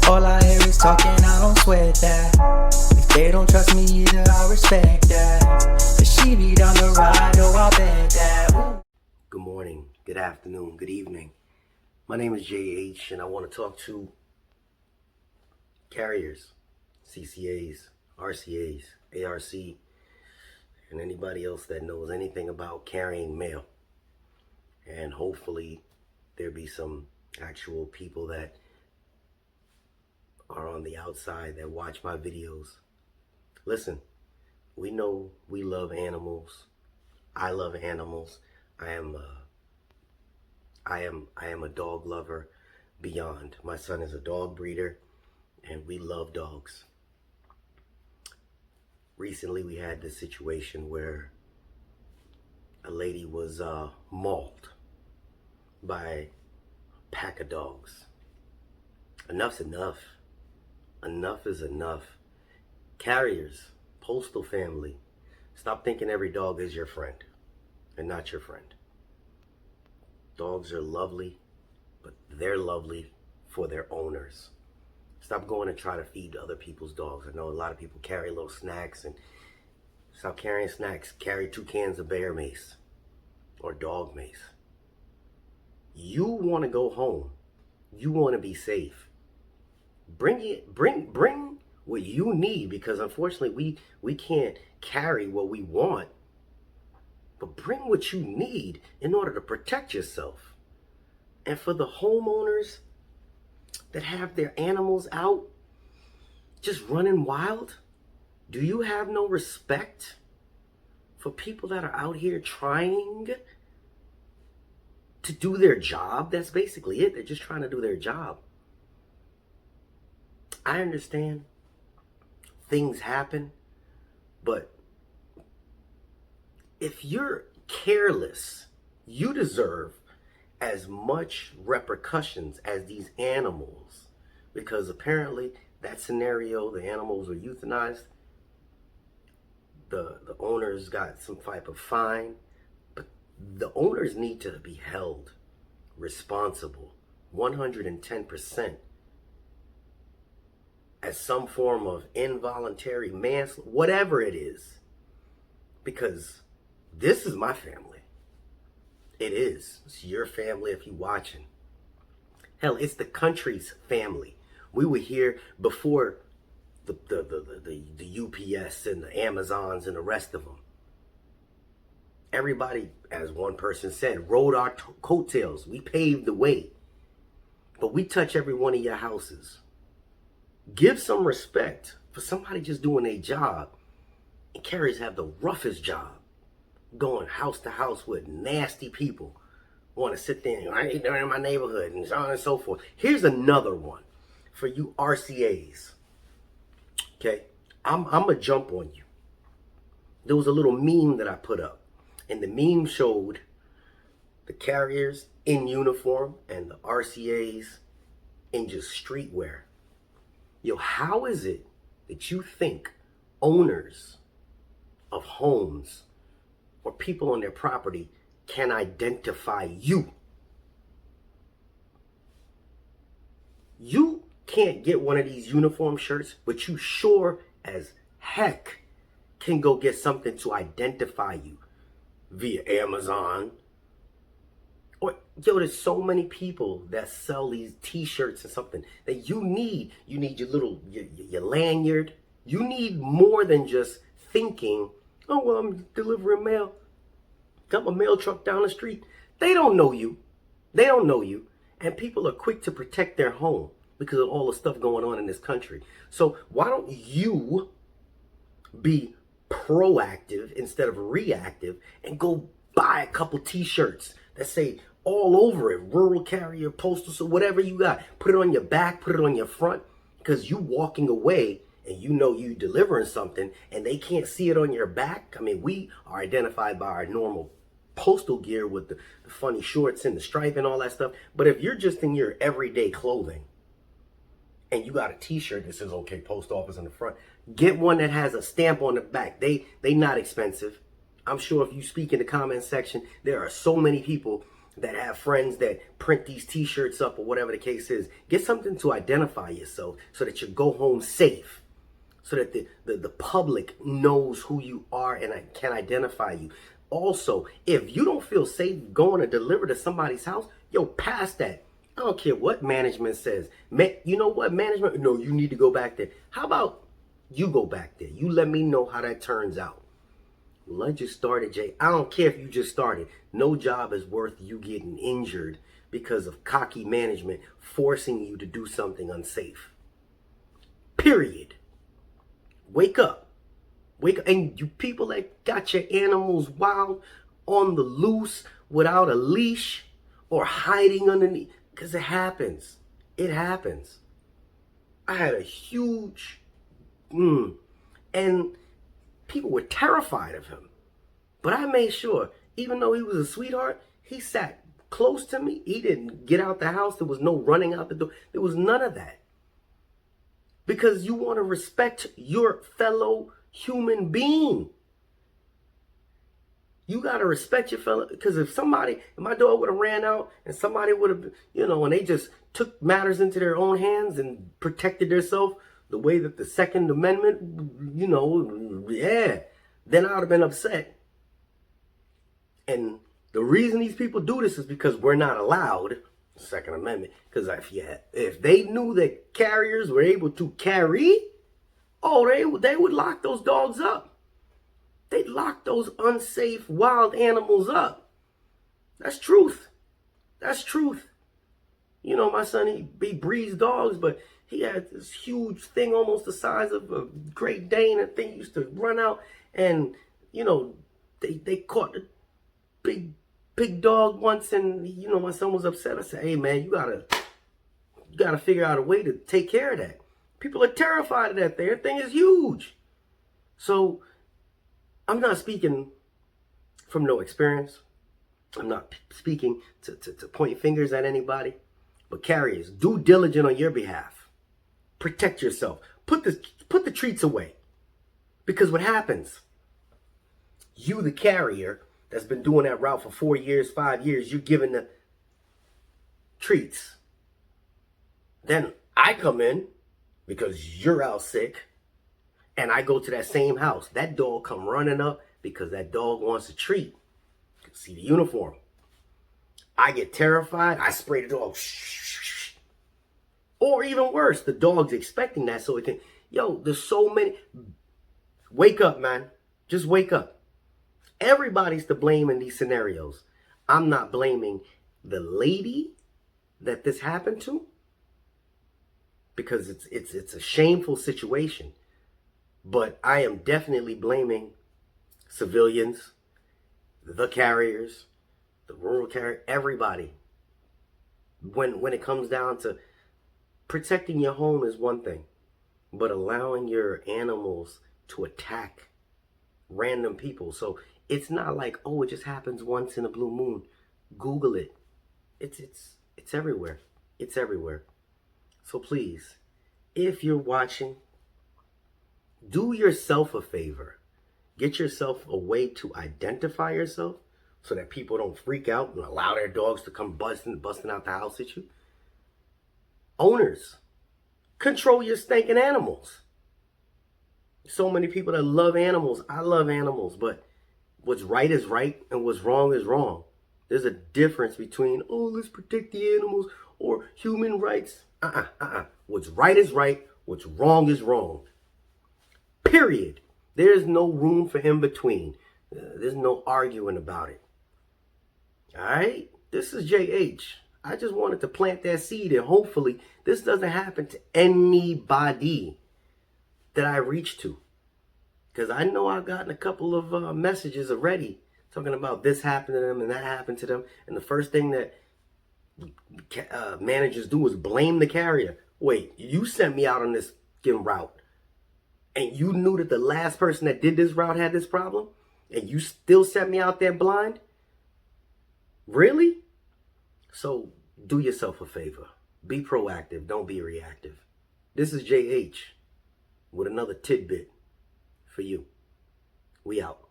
All I hear is talking, I don't sweat that. If they don't trust me either, I respect that. But she be down the ride, oh I bet that. Ooh. Good morning, good afternoon, good evening. My name is JH and I want to talk to carriers, CCAs, RCAs, ARC, and anybody else that knows anything about carrying mail. And hopefully there be some actual people that are on the outside that watch my videos. Listen, we know we love animals. I love animals. I am a dog lover beyond. My son is a dog breeder and we love dogs. Recently we had this situation where a lady was mauled by a pack of dogs. Enough's enough. Enough is enough. Carriers, postal family, stop thinking every dog is your friend and not your friend. Dogs are lovely, but they're lovely for their owners. Stop going and try to feed other people's dogs. I know a lot of people carry little snacks, and stop carrying snacks. Carry 2 cans of bear mace or dog mace. You want to go home. You want to be safe. Bring what you need, because unfortunately we can't carry what we want. But bring what you need in order to protect yourself. And for the homeowners that have their animals out just running wild, do you have no respect for people that are out here trying to do their job? That's basically it. They're just trying to do their job. I understand things happen, but if you're careless, you deserve as much repercussions as these animals, because apparently that scenario, the animals were euthanized, the owners got some type of fine, but the owners need to be held responsible 110% as some form of involuntary manslaughter, whatever it is, because this is my family. It is. It's your family if you're watching. Hell, it's the country's family. We were here before the UPS and the Amazons and the rest of them. Everybody, as one person said, rode our coattails. We paved the way. But we touch every one of your houses. Give some respect for somebody just doing their job. And carriers have the roughest job. Going house to house with nasty people. Want to sit there and I ain't there in my neighborhood and so on and so forth. Here's another one for you RCAs. Okay, I'm gonna jump on you. There was a little meme that I put up, and the meme showed the carriers in uniform and the RCAs in just streetwear. Yo, how is it that you think owners of homes or people on their property can identify you? You can't get one of these uniform shirts, but you sure as heck can go get something to identify you via Amazon. Or, yo, there's so many people that sell these t-shirts and something that you need. You need your little, your lanyard. You need more than just thinking, oh, well, I'm delivering mail. Got my mail truck down the street. They don't know you. They don't know you. And people are quick to protect their home because of all the stuff going on in this country. So why don't you be proactive instead of reactive and go buy a couple t-shirts that say all over it, rural carrier, postal, so whatever you got. Put it on your back, put it on your front, because you walking away and you know you delivering something and they can't see it on your back. I mean, we are identified by our normal postal gear with the funny shorts and the stripe and all that stuff. But if you're just in your everyday clothing and you got a t-shirt that says, okay, post office on the front, get one that has a stamp on the back. They not expensive. I'm sure if you speak in the comment section, there are so many people that have friends that print these t-shirts up or whatever the case is. Get something to identify yourself so that you go home safe, so that the public knows who you are and can identify you. Also, if you don't feel safe going to deliver to somebody's house, yo, pass that. I don't care what management says. You know what, management? No, you need to go back there. How about you go back there? You let me know how that turns out. Well, I just started, Jay. I don't care if you just started. No job is worth you getting injured because of cocky management forcing you to do something unsafe. Period. Wake up. Wake up. And you people that got your animals wild on the loose without a leash or hiding underneath, because it happens. It happens. I had a huge, and people were terrified of him. But I made sure, even though he was a sweetheart, he sat close to me. He didn't get out the house. There was no running out the door. There was none of that. Because you want to respect your fellow human being. You got to respect your fellow, because if my dog would have ran out and somebody would have, and they just took matters into their own hands and protected themselves the way that the Second Amendment, then I would have been upset. And the reason these people do this is because we're not allowed, Second Amendment, because if they knew that carriers were able to carry, they would lock those dogs up. They'd lock those unsafe wild animals up. That's truth. That's truth. My son, he breeds dogs, but he had this huge thing almost the size of a Great Dane. That thing used to run out, and they caught the big dog once, and my son was upset. I said, "Hey man, you gotta figure out a way to take care of that." People are terrified of that thing. That thing is huge. So I'm not speaking from no experience. I'm not speaking to point fingers at anybody. But carriers, do diligent on your behalf. Protect yourself. Put the treats away. Because what happens? You, the carrier, that's been doing that route for 4 years, 5 years, you're giving the treats. Then I come in because you're out sick, and I go to that same house. That dog come running up because that dog wants a treat. You can see the uniform. I get terrified. I spray the dog. Or even worse, the dog's expecting that so it can. There's so many. Wake up, man. Just wake up. Everybody's to blame in these scenarios. I'm not blaming the lady that this happened to, because it's a shameful situation. But I am definitely blaming civilians, the carriers, the rural carrier, everybody. When it comes down to protecting your home is one thing, but allowing your animals to attack random people. So it's not like, it just happens once in a blue moon. Google it. It's everywhere. It's everywhere. So please, if you're watching, do yourself a favor. Get yourself a way to identify yourself so that people don't freak out and allow their dogs to come busting out the house at you. Owners, control your stinking animals. So many people that love animals. I love animals, but what's right is right and what's wrong is wrong. There's a difference between, let's protect the animals or human rights. What's right is right. What's wrong is wrong. Period. There's no room for in between. There's no arguing about it. All right? This is JH. I just wanted to plant that seed, and hopefully this doesn't happen to anybody that I reach to. Because I know I've gotten a couple of messages already talking about this happened to them and that happened to them. And the first thing that managers do is blame the carrier. Wait, you sent me out on this route, and you knew that the last person that did this route had this problem, and you still sent me out there blind? Really? So do yourself a favor. Be proactive. Don't be reactive. This is JH with another tidbit for you. We out.